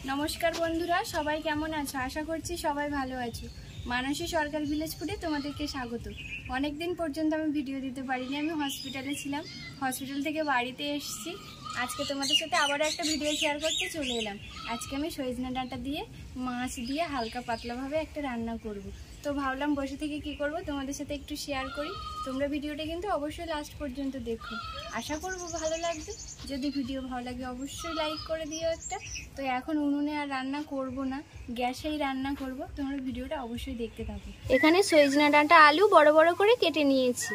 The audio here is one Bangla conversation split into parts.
নমস্কার বন্ধুরা, সবাই কেমন আছো? আশা করছি সবাই ভালো আছো। মানসী সরকার ভিলেজ ফুডে তোমাদেরকে স্বাগত। অনেক দিন পর্যন্ত আমি ভিডিও দিতে পারিনি, আমি হসপিটালে ছিলাম। হসপিটাল থেকে বাড়িতে এসেছি। আজকে তোমাদের সাথে আবারও একটা ভিডিও শেয়ার করতে চলে এলাম। আজকে আমি সজনে ডাঁটা দিয়ে মাছ দিয়ে হালকা পাতলাভাবে একটা রান্না করব। তো ভাবলাম বসে থেকে কি করব তোমাদের সাথে একটু শেয়ার করি। তোমরা ভিডিওটা কিন্তু অবশ্যই লাস্ট পর্যন্ত দেখো, আশা করব ভালো লাগবে। যদি ভিডিও ভালো লাগে অবশ্যই লাইক করে দিও একটা। তো এখন উনুনে আর রান্না করব না, গ্যাসেই রান্না করব। তোমরা ভিডিওটা অবশ্যই দেখতে থাকো। এখানে সজনে ডাঁটা আলু বড় বড় করে কেটে নিয়েছি।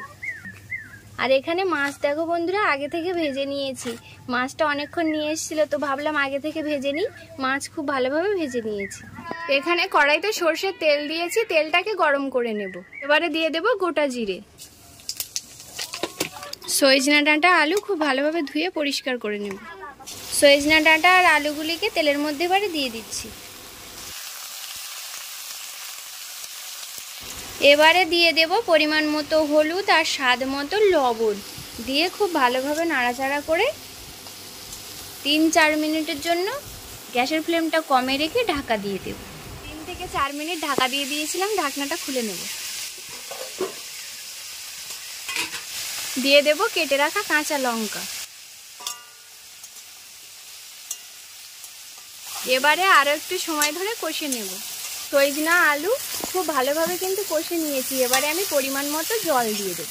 আর এখানে মাছ দেখো বন্ধুরা, আগে থেকে ভেজে নিয়েছি। মাছটা অনেকক্ষণ নিয়ে এসেছিলো, তো ভাবলাম আগে থেকে ভেজে নিই। মাছ খুব ভালোভাবে ভেজে নিয়েছি। এখানে কড়াইতে সরষের তেল দিয়েছি, তেলটাকে গরম করে নেব। এবারে দিয়ে দেব গোটা জিরে। সজনে ডাঁটা আলু খুব ভালোভাবে ধুয়ে পরিষ্কার করে নেব। সজনে ডাঁটা আর আলুগুলিকে তেলের মধ্যে এবারে দিয়ে দিচ্ছি। এবারে দিয়ে দেব পরিমাণ মতো হলুদ আর স্বাদ মতো লবণ দিয়ে খুব ভালোভাবে নাড়াচাড়া করে 3-4 মিনিটের জন্য গ্যাসের ফ্লেমটা কমে রেখে ঢাকা দিয়ে দেব। 3 থেকে 4 মিনিট ঢাকা দিয়ে দিয়েছিলাম, ঢাকনাটা খুলে নেব। দিয়ে দেব কেটে রাখা কাঁচা লঙ্কা। এবারে আরও একটু সময় ধরে কষে নেব। সজনা আলু খুব ভালোভাবে কিন্তু কষে নিয়েছি। এবারে আমি পরিমাণ মতো জল দিয়ে দেব।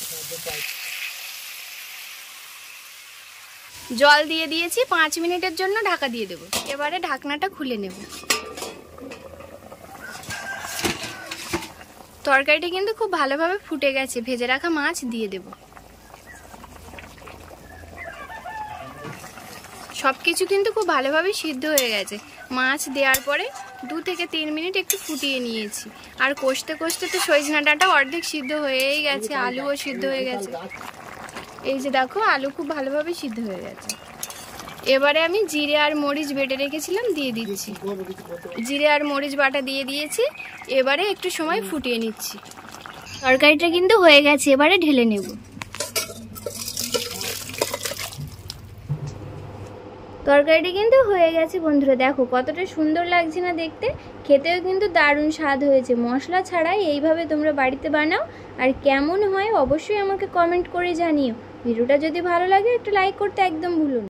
জল দিয়ে দিয়েছি, 5 মিনিটের জন্য ঢাকা দিয়ে দেব। এবারে ঢাকনাটা খুলে নেব। তরকারিটা কিন্তু খুব ভালোভাবে ফুটে গেছে। ভেজে রাখা মাছ দিয়ে দেব। সব কিছু কিন্তু খুব ভালোভাবে সিদ্ধ হয়ে গেছে। মাছ দেওয়ার পরে 2 থেকে 3 মিনিট একটু ফুটিয়ে নিয়েছি। আর কষতে কষতে তো সজনে ডাঁটা অর্ধেক সিদ্ধ হয়েই গেছে, আলুও সিদ্ধ হয়ে গেছে। এই যে দেখো, আলু খুব ভালোভাবে সিদ্ধ হয়ে গেছে। এবারে আমি জিরে আর মরিচ বেটে রেখেছিলাম দিয়ে দিচ্ছি। জিরে আর মরিচ বাটা দিয়ে দিয়েছি। এবারে একটু সময় ফুটিয়ে নিচ্ছি। তরকারিটা কিন্তু হয়ে গেছে, এবারে ঢেলে নেব। তরকারিটা কিন্তু হয়ে গেছে বন্ধুরা, দেখো কতটা সুন্দর লাগছে না দেখতে। খেতেও কিন্তু দারুণ স্বাদ হয়েছে। মশলা ছাড়াই এইভাবে তোমরা বাড়িতে বানাও, আর কেমন হয় অবশ্যই আমাকে কমেন্ট করে জানিও। ভিডিওটা যদি ভালো লাগে একটু লাইক করতে একদম ভুলো না।